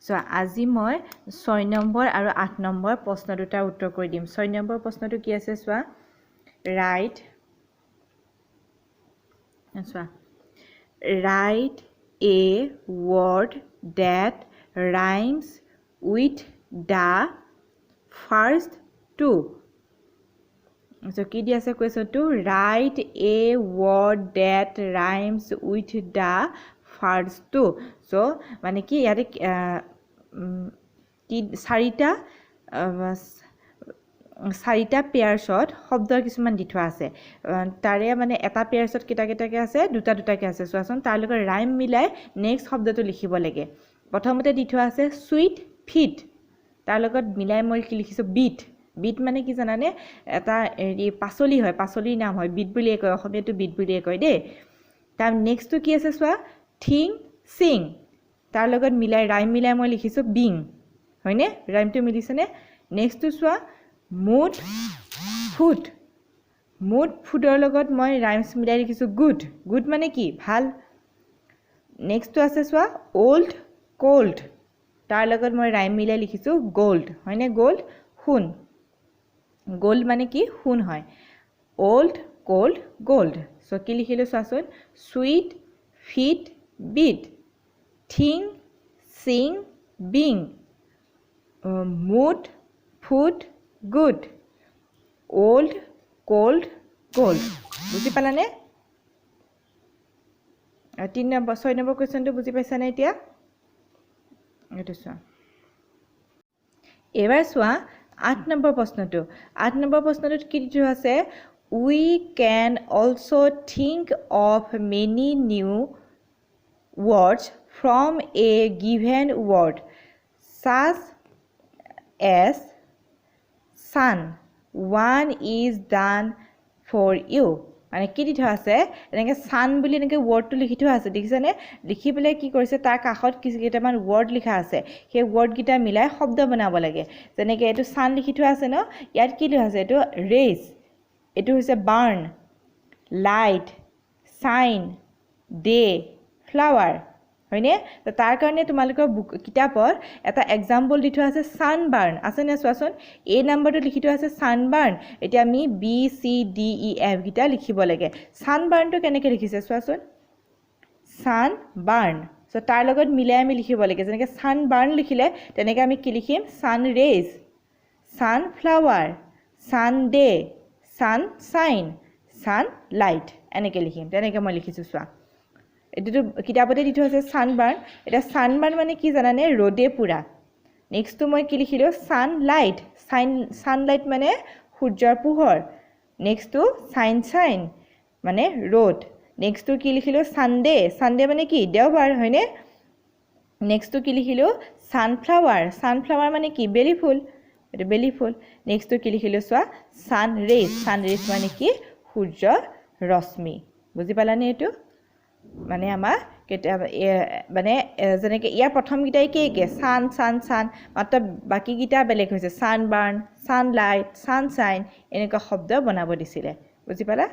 so আজি মই 6 number আৰু 8 নম্বৰ প্ৰশ্ন দুটা উত্তৰ কৰি দিম 6 নম্বৰ প্ৰশ্নটো কি আছে সোৱা write a word that rhymes with the first two so ki di ase question to write a word that rhymes with the first two so mane ki yare ki sarita চাৰিটা পেয়াৰছত শব্দৰ কিছুমান দি থোৱা আছে তাৰে মানে এটা পেয়াৰছত কিটাকে আছে দুটা দুটাকে আছে চোৱাচোন তাৰ লগত ৰাইম মিলাই নেক্সট শব্দটো লিখিব লাগে প্ৰথমতে দি থোৱা আছে সুইট ফিট তাৰ লগত মিলাই মই কি লিখিছো বিট বিট মানে কি জানানে এটা পাচলি হয় পাচলিৰ নাম হয় বিট বুলি কয় অসমীয়াটো বিট বুলি কয় দেই তাৰ নেক্সটটো কি আছে চোৱা থিং সিং তাৰ লগত মিলাই ৰাইম মিলাই মই লিখিছো বিং হয়নে ৰাইমটো মিলিছেনে নেক্সটটো চোৱা মুড ফুডৰ লগত মই ৰাইমছ মিলাই লিখিছো গুড গুড মানে কি ভাল নেক্সটটো আছে চোৱা ওল্ড কোল্ড তাৰ লগত মই ৰাইম মিলাই লিখিছো গোল্ড হয়নে গোল্ড সোণ গোল্ড মানে কি সোণ হয় ওল্ড কোল্ড গোল্ড সো কি লিখিলো চোৱাচোন sweet feet beat thing sing bing mood food good old cold gold বুজি পালানে 3 নম্বৰ 6 নম্বৰ কোৱেশ্চনটো বুজি পাইছা নে এতিয়া এটো চোৱা এবাৰ চোৱা 8 নম্বৰ প্ৰশ্নটো 8 নম্বৰ প্ৰশ্নটোত কি দিছো আছে we can also think of many new words from a given word such as sun one is done for you মানে কি দিথা আছে এনেকে sun বুলি এনেকে ওয়ার্ডটো লিখি থোৱা আছে দেখিছানে লিখি পেলাই কি কৰিছে তাৰ কাষত কেইটামান ওয়াৰ্ড লিখা আছে সেই ওয়াৰ্ড গিটা মিলাই শব্দ বনাব লাগে যেনেকে এটো sun লিখি থোৱা আছে ন ইয়াত কি লিখা আছে এটো rays এটো হৈছে burn light shine day flower হয়নে তো তাৰ কাৰণে তোমালোকৰ কিতাপৰ এটা এক্সাম্পল দি থোৱা আছে সানবাৰ্ন আছে নে চোৱাচোন এই নম্বৰটো লিখি থোৱা আছে সানবাৰ্ন এতিয়া আমি বি সি ডি ই এফ গিটা লিখিব লাগে সানবাৰ্নটো কেনেকৈ লিখিছে চোৱাচোন সানবাৰ্ন সো তাৰ লগত মিলাই আমি লিখিব লাগে যেনেকৈ সানবাৰ্ন লিখিলে তেনেকৈ আমি কি লিখিম সান ৰেজ সানফ্লাৱাৰ সানডে সানশাইন সানলাইট এনেকৈ লিখিম তেনেকৈ মই লিখিছো চোৱা এটো কিতাপতে দি থোৱা আছে সানবাৰ্ন এটা সানবাৰ্ন মানে কি জানানে ৰ'দে পুৰা নেক্সটটো মই কি লিখিলো সানলাইট সানলাইট মানে সূৰ্যৰ পোহৰ নেক্সটটো সানশাইন মানে ৰ'দ নেক্সটটো কি লিখিলো সানডে সানডে মানে কি দেওবাৰ হয়নে নেক্সটটো কি লিখিলো সানফ্লাৱাৰ মানে কি বেলি ফুল এটো বেলি ফুল নেক্সটটো কি লিখিলো চোৱা সানৰেজ মানে কি সূৰ্যৰ ৰশ্মি বুজি পালানে এটো মানে আমাৰ মানে যেনেকৈ ইয়াৰ প্ৰথম গিটাই কি সান মাত্ৰ বাকি গিটা বেলেগ হৈছে সানবাৰ্ন সানলাইট সানশাইন এনেকুৱা শব্দ বনাব দিছিলে বুজি পালা